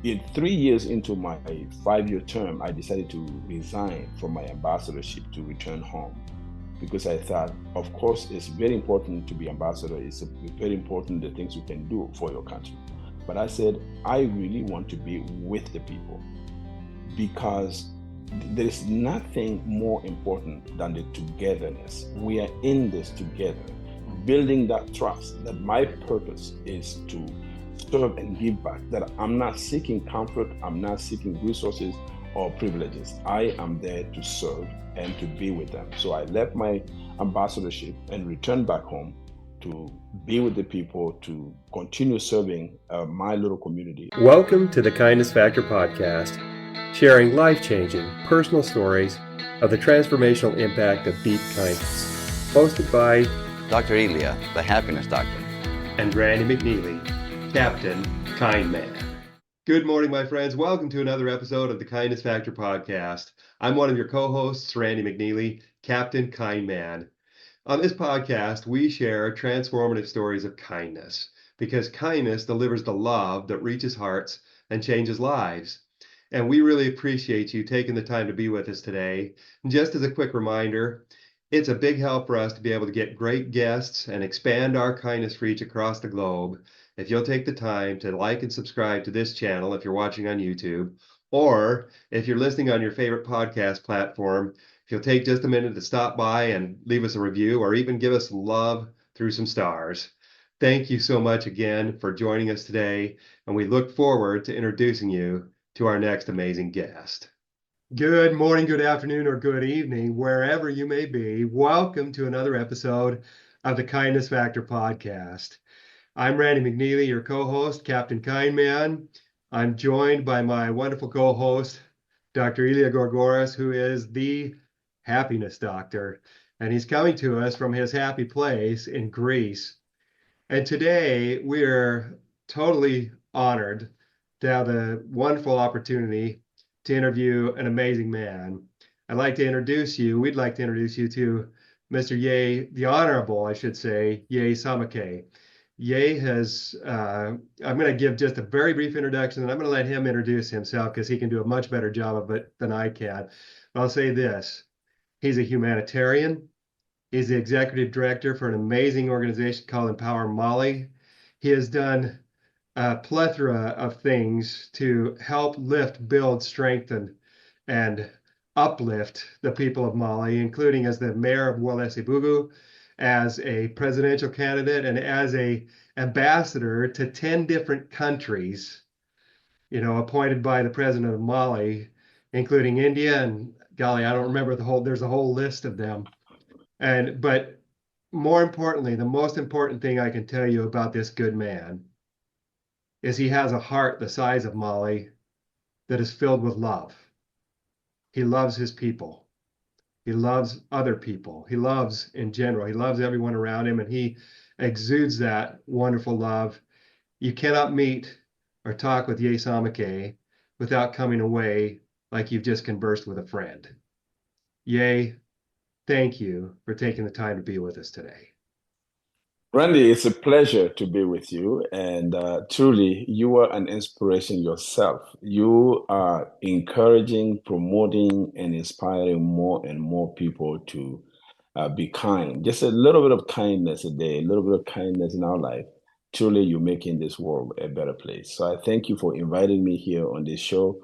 in 3 years into my 5-year term, I decided to resign from my ambassadorship to return home because I thought, of course, it's very important to be ambassador. It's very important the things you can do for your country. But I said, I really want to be with the people because there is nothing more important than the togetherness. We are in this together, building that trust that my purpose is to serve and give back, that I'm not seeking comfort, I'm not seeking resources or privileges. I am there to serve and to be with them. So I left my ambassadorship and returned back home to be with the people, to continue serving my little community. Welcome to the Kindness Factor podcast, sharing life-changing personal stories of the transformational impact of deep kindness. Hosted by Dr. Elia, the happiness doctor. And Randy McNeely, Captain Kindman. Good morning, my friends. Welcome to another episode of the Kindness Factor podcast. I'm one of your co-hosts, Randy McNeely, Captain Kindman. On this podcast, we share transformative stories of kindness because kindness delivers the love that reaches hearts and changes lives. And we really appreciate you taking the time to be with us today. And just as a quick reminder, it's a big help for us to be able to get great guests and expand our kindness reach across the globe. If you'll take the time to like and subscribe to this channel if you're watching on YouTube, or if you're listening on your favorite podcast platform, if you'll take just a minute to stop by and leave us a review or even give us some love through some stars. Thank you so much again for joining us today, and we look forward to introducing you to our next amazing guest. Good morning, good afternoon, or good evening, wherever you may be. Welcome to another episode of the Kindness Factor podcast. I'm Randy McNeely, your co-host, Captain Kindman. I'm joined by my wonderful co-host, Dr. Elia Gourgouris, who is the happiness doctor, and he's coming to us from his happy place in Greece. And today we're totally honored to have the wonderful opportunity to interview an amazing man. We'd like to introduce you to Mr. Yeeah, the Honorable, I should say, Yeeah Samake. Yeeah has, I'm going to give just a very brief introduction, and I'm going to let him introduce himself because he can do a much better job of it than I can. But I'll say this, he's a humanitarian. He's the executive director for an amazing organization called Empower Mali. He has done a plethora of things to help lift, build, strengthen, and uplift the people of Mali, including as the mayor of Ouagadougou, as a presidential candidate, and as a ambassador to 10 different countries, appointed by the president of Mali, including India, and golly, I don't remember there's a whole list of them. But more importantly, the most important thing I can tell you about this good man is he has a heart the size of Mali that is filled with love. He loves his people. He loves other people. He loves in general. He loves everyone around him, and he exudes that wonderful love. You cannot meet or talk with Yeeah Samake without coming away like you've just conversed with a friend. Yeeah, thank you for taking the time to be with us today. Randy, it's a pleasure to be with you. And truly, you are an inspiration yourself. You are encouraging, promoting, and inspiring more and more people to be kind. Just a little bit of kindness a day, a little bit of kindness in our life. Truly, you're making this world a better place. So I thank you for inviting me here on this show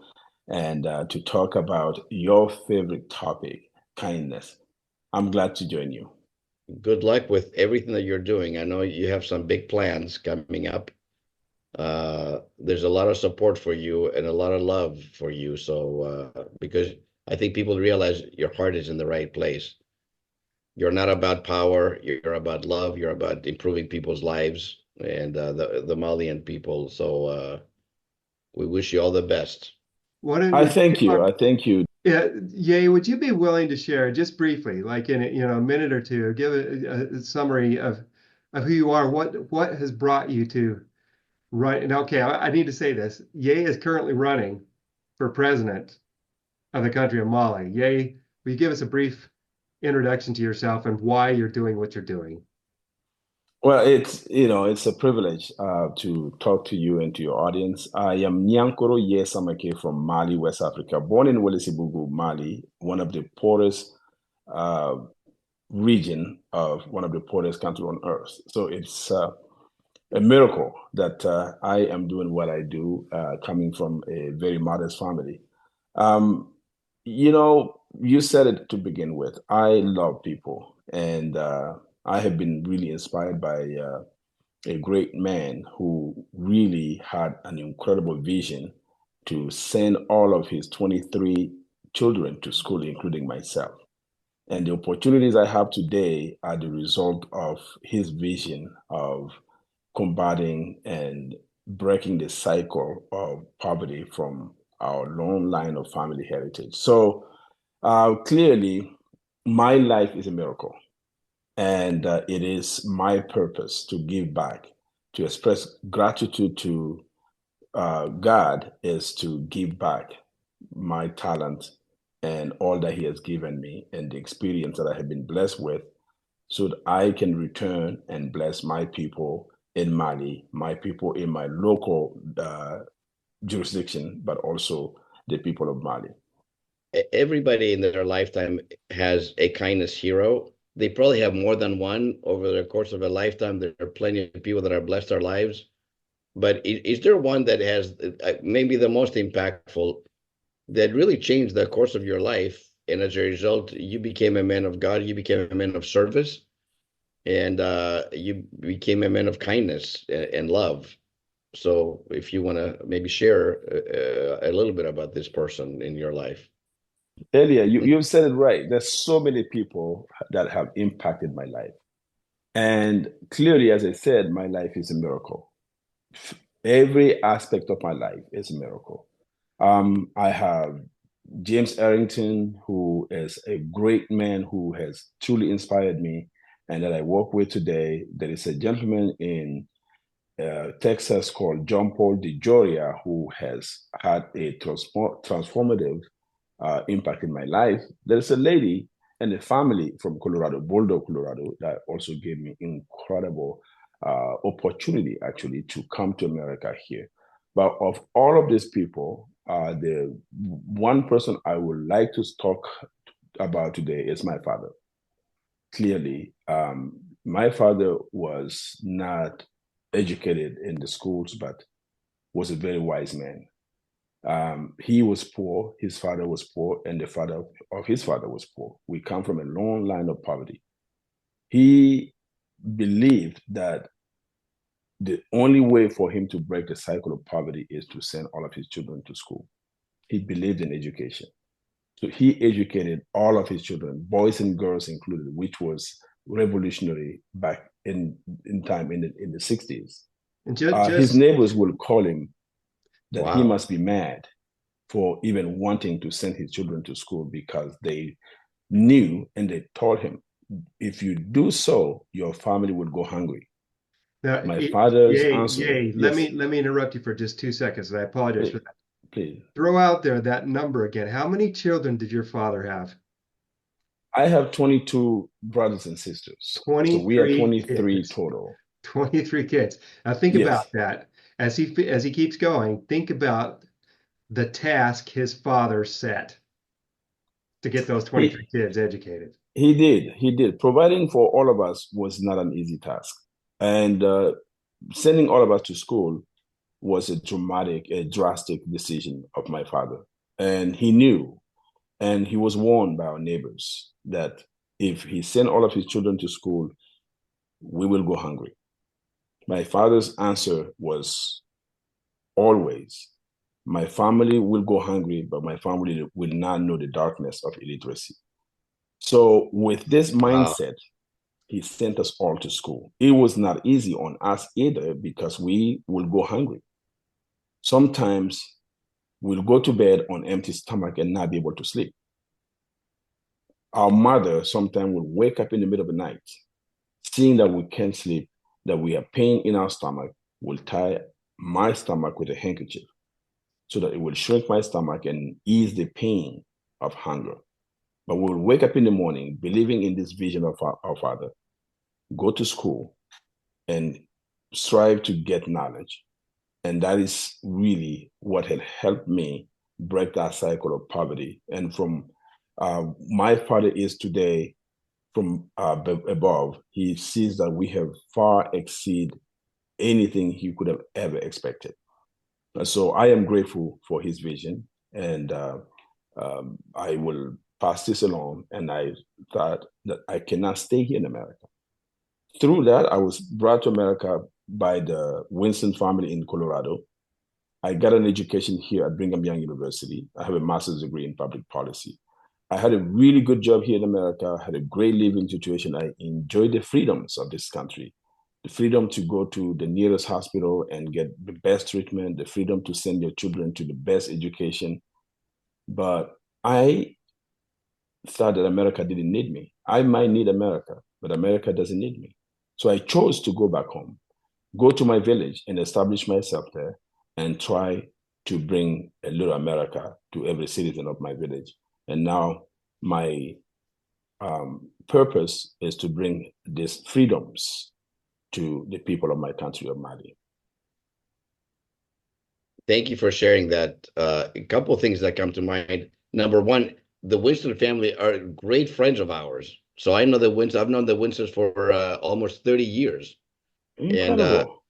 and to talk about your favorite topic, kindness. I'm glad to join you. Good luck with everything that you're doing. I know you have some big plans coming up. There's a lot of support for you and a lot of love for you. So, because I think people realize your heart is in the right place. You're not about power. You're about love. You're about improving people's lives and the Malian people. So we wish you all the best. I thank you. I thank you. Yeah, Yeeah, would you be willing to share just briefly, like in a minute or two, give a summary of who you are, what has brought you to run? And okay, I need to say this. Yeeah is currently running for president of the country of Mali. Yeeah, will you give us a brief introduction to yourself and why you're doing what you're doing? Well, it's a privilege to talk to you and to your audience. I am Nyankoro Yeah Samake from Mali, West Africa, born in Welesebugu, Mali, one of the poorest uh, region of one of the poorest countries on earth. So it's a miracle that I am doing what I do, coming from a very modest family. Um, you said it to begin with. I love people, and I have been really inspired by a great man who really had an incredible vision to send all of his 23 children to school, including myself. And the opportunities I have today are the result of his vision of combating and breaking the cycle of poverty from our long line of family heritage. So clearly, my life is a miracle. And it is my purpose to give back, to express gratitude to God, is to give back my talent and all that He has given me and the experience that I have been blessed with so that I can return and bless my people in Mali, my people in my local jurisdiction, but also the people of Mali. Everybody in their lifetime has a kindness hero. They probably have more than one over the course of a lifetime. There are plenty of people that are blessed our lives. But is there one that has maybe the most impactful that really changed the course of your life? And as a result, you became a man of God, you became a man of service, and you became a man of kindness and love. So if you want to maybe share a little bit about this person in your life. Elia, you've said it right. There's so many people that have impacted my life. And clearly, as I said, my life is a miracle. Every aspect of my life is a miracle. I have James Arrington, who is a great man who has truly inspired me and that I work with today. There is a gentleman in Texas called John Paul DeJoria who has had a transformative impact in my life. There's a lady and a family from Colorado, Boulder, Colorado, that also gave me incredible opportunity actually to come to America here. But of all of these people, the one person I would like to talk about today is my father. Clearly, my father was not educated in the schools, but was a very wise man. He was poor, his father was poor, and the father of his father was poor. We come from a long line of poverty. He believed that the only way for him to break the cycle of poverty is to send all of his children to school. He believed in education. So he educated all of his children, boys and girls included, which was revolutionary back in time in the 60s. And His just neighbors would call him that he Wow. must be mad for even wanting to send his children to school because they knew and they told him, if you do so, your family would go hungry. now, My father's yay, answer, yay. yes, Let me interrupt you for just 2 seconds, and I apologize for please, that. please. Throw out there that number again. How many children did your father have? I have 22 brothers and sisters. So we are 23 23 kids. total. 23 kids. Now think about Yes, that. As he keeps going, think about the task his father set to get those 23 he kids educated. he did. He did. Providing for all of us was not an easy task. And sending all of us to school was a drastic decision of my father. And he knew, and he was warned by our neighbors that if he sent all of his children to school, we will go hungry. My father's answer was always, my family will go hungry, but my family will not know the darkness of illiteracy. So, with this Wow. mindset, he sent us all to school. It was not easy on us either because we will go hungry. Sometimes we'll go to bed on empty stomach and not be able to sleep. Our mother sometimes will wake up in the middle of the night, seeing that we can't sleep, that we have pain in our stomach, will tie my stomach with a handkerchief so that it will shrink my stomach and ease the pain of hunger. But we will wake up in the morning believing in this vision of our Father, go to school, and strive to get knowledge. And that is really what had helped me break that cycle of poverty. And from my father is today from above, he sees that we have far exceed anything he could have ever expected. So I am grateful for his vision, and I will pass this along. And I thought that I cannot stay here in America. Through that, I was brought to America by the Winston family in Colorado. I got an education here at Brigham Young University. I have a master's degree in public policy. I had a really good job here in America. I had a great living situation. I enjoyed the freedoms of this country, the freedom to go to the nearest hospital and get the best treatment, the freedom to send your children to the best education. But I thought that America didn't need me. I might need America, but America doesn't need me. So I chose to go back home, go to my village and establish myself there and try to bring a little America to every citizen of my village. And now my purpose is to bring these freedoms to the people of my country of Mali. Thank you for sharing that. A couple of things that come to mind. Number one, the Winston family are great friends of ours. So I know the Winston. I've known the Winstons for almost 30 years. Incredible.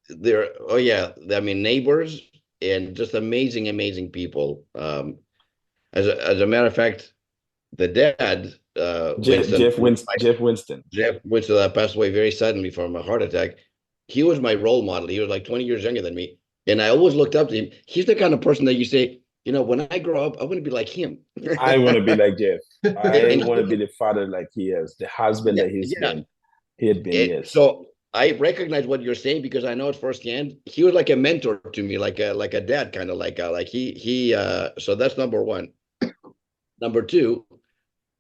And they're, oh yeah, I mean, neighbors and just amazing, amazing people. As a matter of fact, the dad, Jeff Winston, that passed away very suddenly from a heart attack. He was my role model. He was like 20 years younger than me. And I always looked up to him. He's the kind of person that you say, you know, when I grow up, I want to be like him. I want to be like Jeff. I want to be the father like he is, the husband that he's been. He had been, yes. So I recognize what you're saying because I know it firsthand. He was like a mentor to me, like a dad, kind of like he. So that's number one. Number two,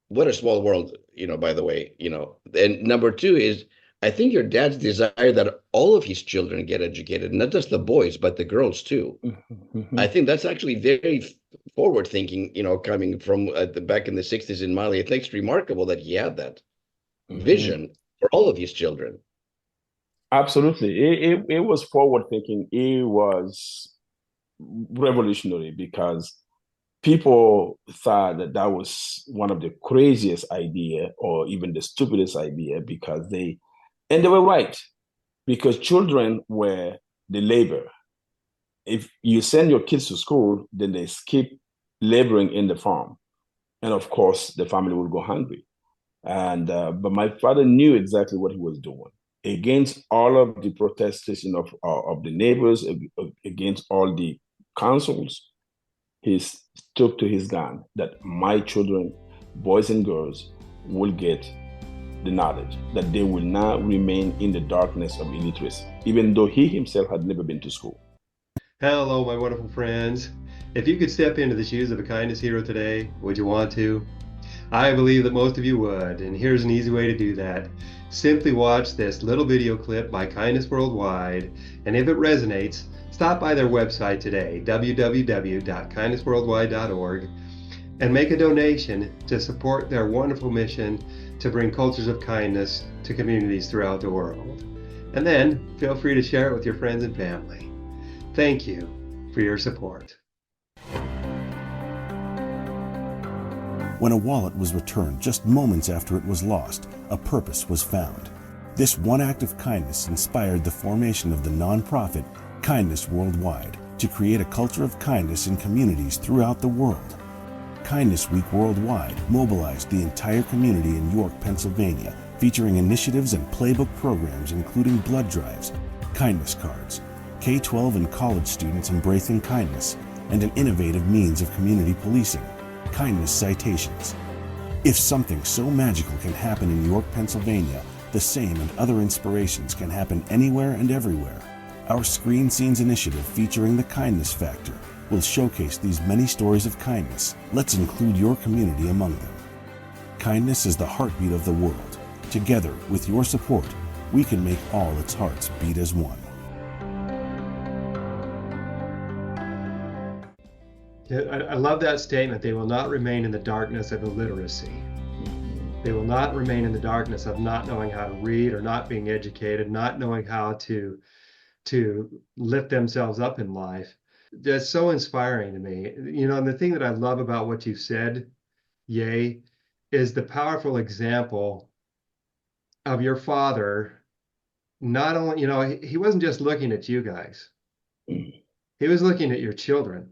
what a small world, you know, by the way, you know. And number two is, I think your dad's desire that all of his children get educated, not just the boys, but the girls too. Mm-hmm. I think that's actually very forward thinking, you know, coming from back in the 60s in Mali. I think it's remarkable that he had that vision for all of his children. Absolutely. It was forward thinking. It was revolutionary because people thought that was one of the craziest idea or even the stupidest idea because and they were right, because children were the labor. If you send your kids to school, then they skip laboring in the farm. And of course, the family will go hungry. And but my father knew exactly what he was doing. Against all of the protestation of the neighbors, against all the councils, he stuck to his gun that my children, boys and girls, will get the knowledge, that they will not remain in the darkness of illiteracy, even though he himself had never been to school. Hello, my wonderful friends. If you could step into the shoes of a kindness hero today, would you want to? I believe that most of you would, and here's an easy way to do that. Simply watch this little video clip by Kindness Worldwide, and if it resonates, stop by their website today, www.kindnessworldwide.org, and make a donation to support their wonderful mission to bring cultures of kindness to communities throughout the world. And then feel free to share it with your friends and family. Thank you for your support. When a wallet was returned just moments after it was lost, a purpose was found. This one act of kindness inspired the formation of the nonprofit Kindness Worldwide to create a culture of kindness in communities throughout the world. Kindness Week Worldwide mobilized the entire community in York, Pennsylvania, featuring initiatives and playbook programs including blood drives, kindness cards, K-12 and college students embracing kindness, and an innovative means of community policing, kindness citations. If something so magical can happen in York, Pennsylvania, the same and other inspirations can happen anywhere and everywhere. Our Screen Scenes initiative featuring the Kindness Factor will showcase these many stories of kindness. Let's include your community among them. Kindness is the heartbeat of the world. Together, with your support, we can make all its hearts beat as one. I love that statement. They will not remain in the darkness of illiteracy. They will not remain in the darkness of not knowing how to read or not being educated, not knowing how to lift themselves up in life. That's so inspiring to me. You know, and the thing that I love about what you've said, Yay, is the powerful example of your father. Not only, you know, he wasn't just looking at you guys. He was looking at your children.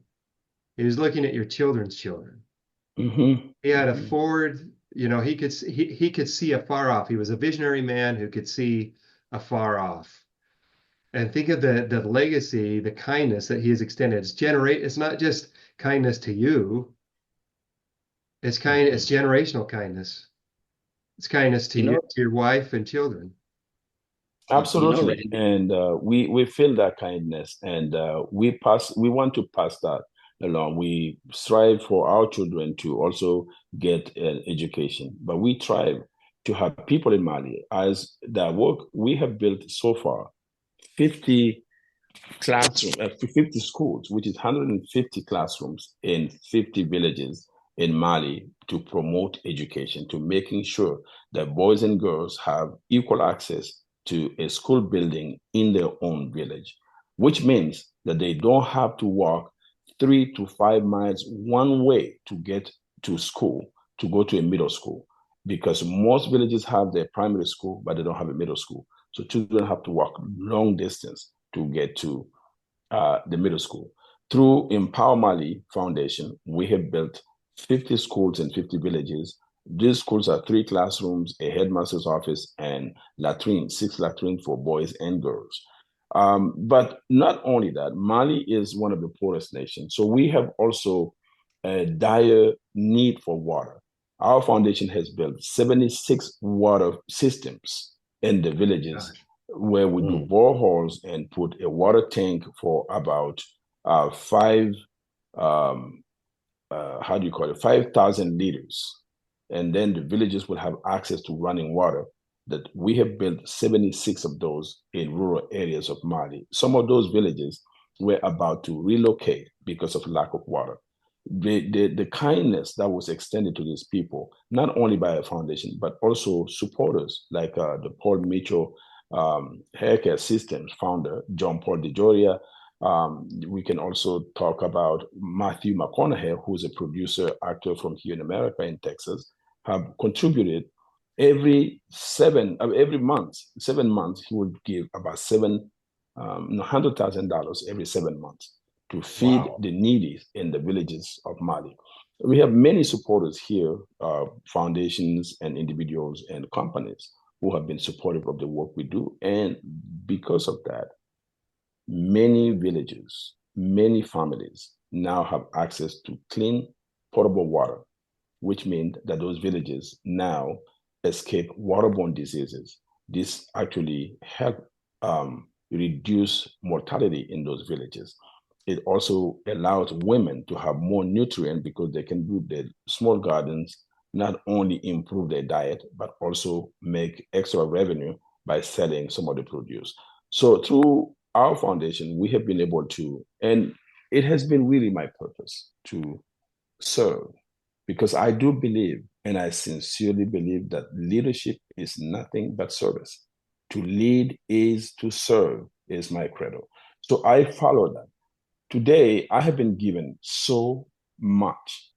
He was looking at your children's children. Mm-hmm. He had a forward, you know, he could see afar off. He was a visionary man who could see afar off. And think of the legacy, the kindness that he has extended. It's not just kindness to you. It's generational kindness. It's kindness to You you, know, to your wife and children. Absolutely, Randy, and we feel that kindness, and we want to pass that along. We strive for our children to also get an education, but we strive to have people in Mali as that work we have built so far 50 50 schools, which is 150 classrooms in 50 villages in Mali to promote education, to making sure that boys and girls have equal access to a school building in their own village, which means that they don't have to walk 3 to 5 miles one way to get to school, to go to a middle school, because most villages have their primary school, but they don't have a middle school. So children have to walk long distance to get to the middle school. Through Empower Mali Foundation, we have built 50 schools in 50 villages. These schools are 3 classrooms, a headmaster's office, and latrine, 6 latrines for boys and girls. But not only that, Mali is one of the poorest nations. So we have also a dire need for water. Our foundation has built 76 water systems in the villages where we do boreholes and put a water tank for about 5,000 liters. And then the villages will have access to running water. That we have built 76 of those in rural areas of Mali. Some of those villages were about to relocate because of lack of water. The kindness that was extended to these people, not only by a foundation, but also supporters like the Paul Mitchell Haircare Systems founder, John Paul DeJoria. We can also talk about Matthew McConaughey, who's a producer, actor from here in America, in Texas, have contributed every month, 7 months, he would give about $100,000 every 7 months to feed the needy in the villages of Mali. We have many supporters here, foundations and individuals and companies who have been supportive of the work we do. And because of that, many villages, many families now have access to clean, potable water, which means that those villages now escape waterborne diseases. This actually help reduce mortality in those villages. It also allows women to have more nutrient because they can do their small gardens, not only improve their diet, but also make extra revenue by selling some of the produce. So through our foundation, we have been able to, and it has been really my purpose to serve, because I do believe, and I sincerely believe, that leadership is nothing but service. To lead is to serve, is my credo. So I follow that. Today, I have been given so much.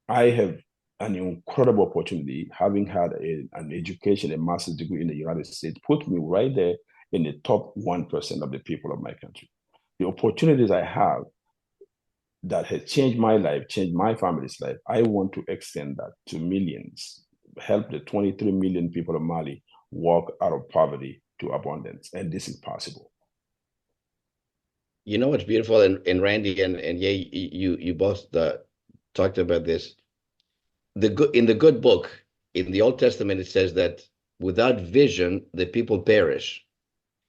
I have an incredible opportunity, having had an education, a master's degree in the United States, put me right there in the top 1% of the people of my country. The opportunities I have that has changed my life, changed my family's life, I want to extend that to millions, help the 23 million people of Mali walk out of poverty to abundance. And this is possible. You know what's beautiful, and Randy and you both talked about this. In the good book, in the Old Testament, it says that without vision, the people perish.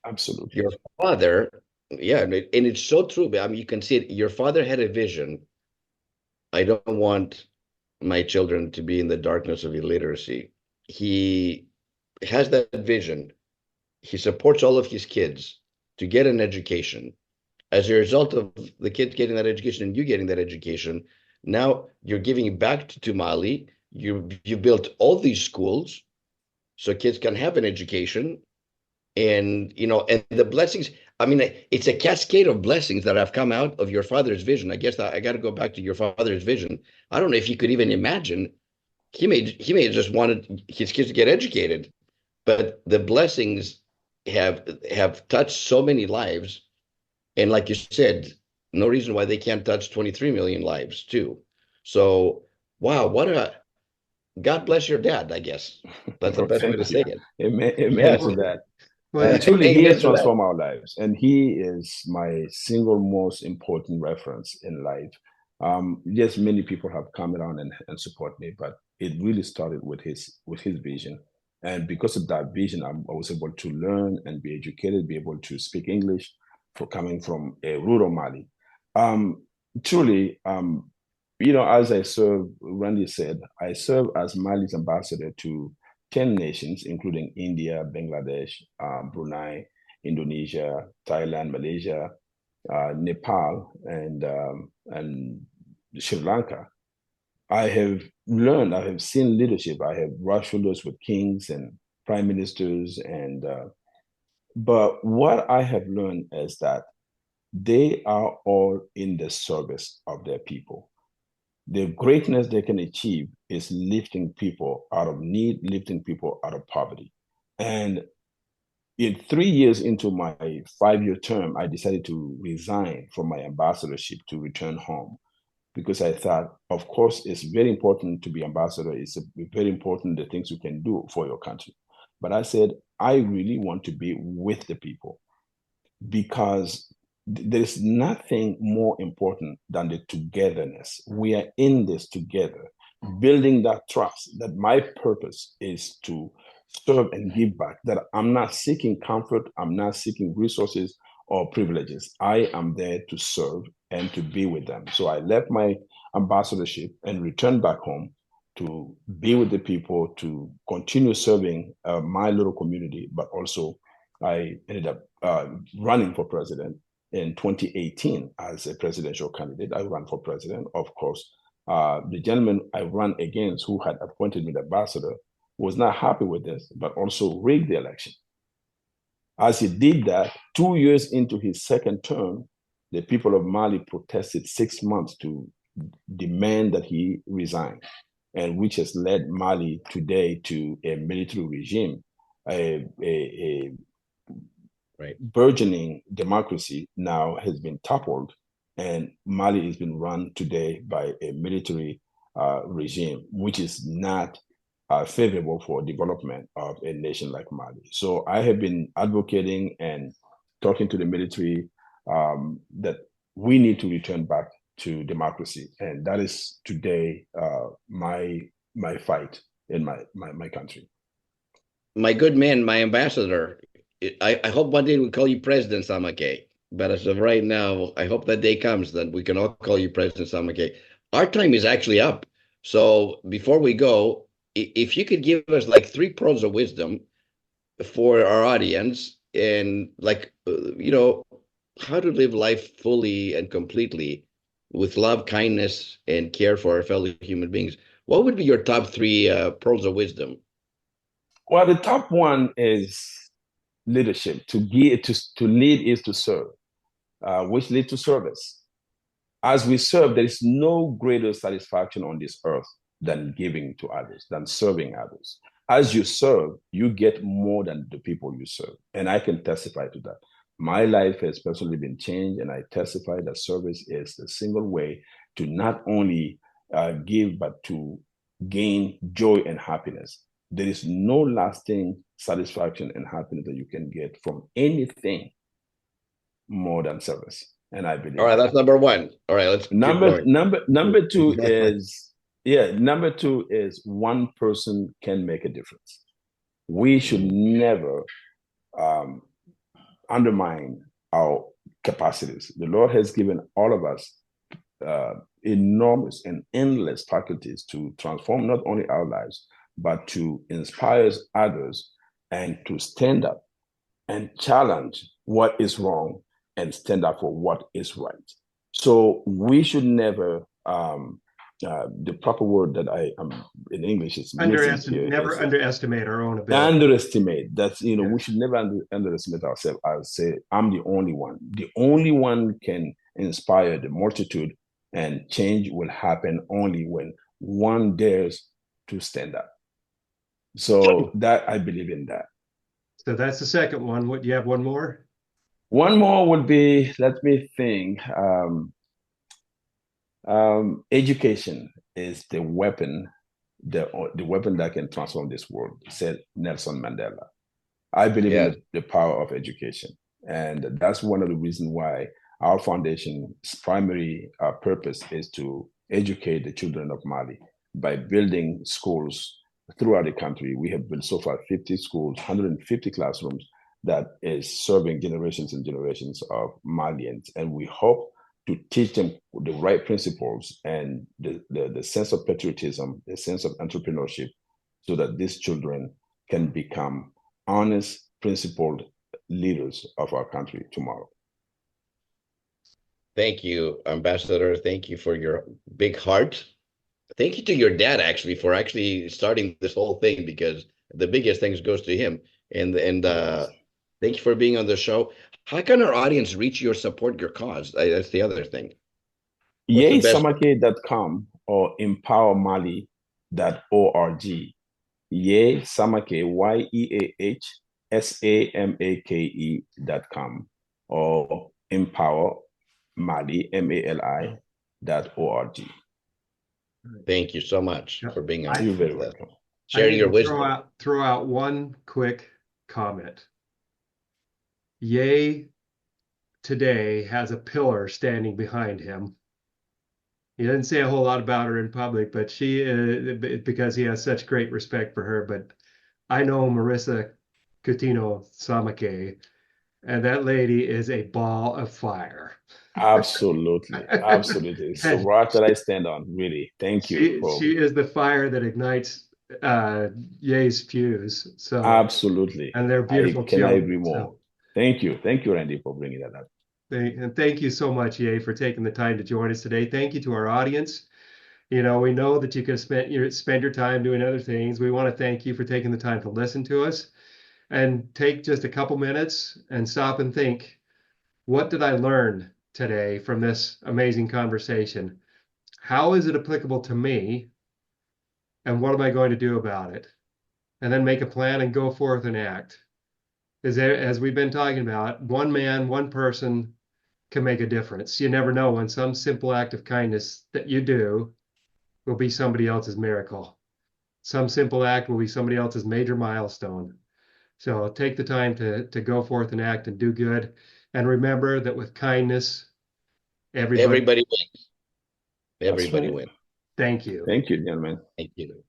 Absolutely. Your father, and it's so true. I mean, you can see it. Your father had a vision. I don't want my children to be in the darkness of illiteracy. He has that vision. He supports all of his kids to get an education. As a result of the kids getting that education and you getting that education, now you're giving back to Mali, You built all these schools so kids can have an education, and and the blessings. I mean, it's a cascade of blessings that have come out of your father's vision. I guess I got to go back to your father's vision. I don't know if you could even imagine. He may have just wanted his kids to get educated, but the blessings have touched so many lives, and like you said, no reason why they can't touch 23 million lives too. So, wow, what a God bless your dad, I guess. That's the Well, best way thank to you. say it. Amen Yeah. to that. Well, Truly, he Amen has to that. transformed our lives, and he is my single most important reference in life. Yes, many people have come around and support me, but it really started with his vision. And because of that vision, I was able to learn and be educated, be able to speak English for coming from a rural Mali. Um, truly, as I serve, Randy said, I serve as Mali's ambassador to 10 nations, including India, Bangladesh, Brunei, Indonesia, Thailand, Malaysia, Nepal, and Sri Lanka. I have seen leadership. I have rubbed shoulders with kings and prime ministers, but what I have learned is that they are all in the service of their people. The greatness they can achieve is lifting people out of need, lifting people out of poverty. And in 3 years into my 5-year term, I decided to resign from my ambassadorship to return home because I thought, of course, it's very important to be ambassador. It's very important the things you can do for your country. But I said, I really want to be with the people because there's nothing more important than the togetherness. We are in this together, building that trust that my purpose is to serve and give back, that I'm not seeking comfort, I'm not seeking resources or privileges. I am there to serve and to be with them. So I left my ambassadorship and returned back home to be with the people, to continue serving my little community, but also I ended up running for president in 2018 as a presidential candidate. I ran for president. Of course, the gentleman I ran against, who had appointed me the ambassador, was not happy with this, but also rigged the election. As he did that, 2 years into his second term, the people of Mali protested 6 months to demand that he resign, and which has led Mali today to a military regime, a Right. burgeoning democracy now has been toppled, and Mali has been run today by a military regime, which is not favorable for development of a nation like Mali. So I have been advocating and talking to the military that we need to return back to democracy, and that is today my fight in my country. My good man, my ambassador. I hope one day we call you President Sámake. But as of right now, I hope that day comes that we can all call you President Sámake. Our time is actually up. So before we go, if you could give us like 3 pearls of wisdom for our audience, and how to live life fully and completely with love, kindness, and care for our fellow human beings, what would be your top 3 pearls of wisdom? Well, the top one is leadership. To lead is to serve, which lead to service. As we serve, there is no greater satisfaction on this earth than giving to others, than serving others. As you serve, you get more than the people you serve. And I can testify to that. My life has personally been changed, and I testify that service is the single way to not only give, but to gain joy and happiness. There is no lasting satisfaction and happiness that you can get from anything more than service. And I believe All right, that's number 1. All right, let's keep going. Number two is one person can make a difference. We should never undermine our capacities. The Lord has given all of us enormous and endless faculties to transform not only our lives, but to inspire others and to stand up and challenge what is wrong and stand up for what is right. So we should never the proper word that I am in English is missing here. Never underestimate our own ability. Underestimate. That's, we Yes. should never underestimate ourselves. I would say I'm the only one. The only one can inspire the multitude, and change will happen only when one dares to stand up. So that I believe in that. So that's the second one. What, do you have one more? One more would be, let me think. Education is the weapon, the weapon that can transform this world, said Nelson Mandela. I believe in the power of education. And that's one of the reasons why our foundation's primary purpose is to educate the children of Mali by building schools throughout the country. We have built so far 50 schools, 150 classrooms that is serving generations and generations of Malians. And we hope to teach them the right principles and the sense of patriotism, the sense of entrepreneurship, so that these children can become honest, principled leaders of our country tomorrow. Thank you, Ambassador. Thank you for your big heart. Thank you to your dad, actually, for actually starting this whole thing, because the biggest things goes to him. And thank you for being on the show. How can our audience reach you or support your cause? That's the other thing. YeahSamake.com or empowermali.org. Yeeah Samake, YeahSamake.com or empowermali, MALI.org. Thank you so much for being on. You're very welcome. Sharing your wisdom. Throw out one quick comment. Yeeah today has a pillar standing behind him. He doesn't say a whole lot about her in public, but she is, because he has such great respect for her. But I know Marissa Coutinho Sámake, and that lady is a ball of fire. Absolutely. Absolutely. It's the rock that I stand on, really. Thank you. She is the fire that ignites Yeah's fuse. So absolutely. And they're beautiful children. I agree more. So. Thank you. Thank you, Randy, for bringing that up. And thank you so much, Yeeah, for taking the time to join us today. Thank you to our audience. We know that you could spend your time doing other things. We want to thank you for taking the time to listen to us, and take just a couple minutes and stop and think, what did I learn today from this amazing conversation? How is it applicable to me? And what am I going to do about it? And then make a plan and go forth and act. As we've been talking about, one man, one person can make a difference. You never know when some simple act of kindness that you do will be somebody else's miracle. Some simple act will be somebody else's major milestone. So take the time to go forth and act and do good. And remember that with kindness, everybody wins. Everybody wins. Thank you. Thank you, gentlemen. Thank you.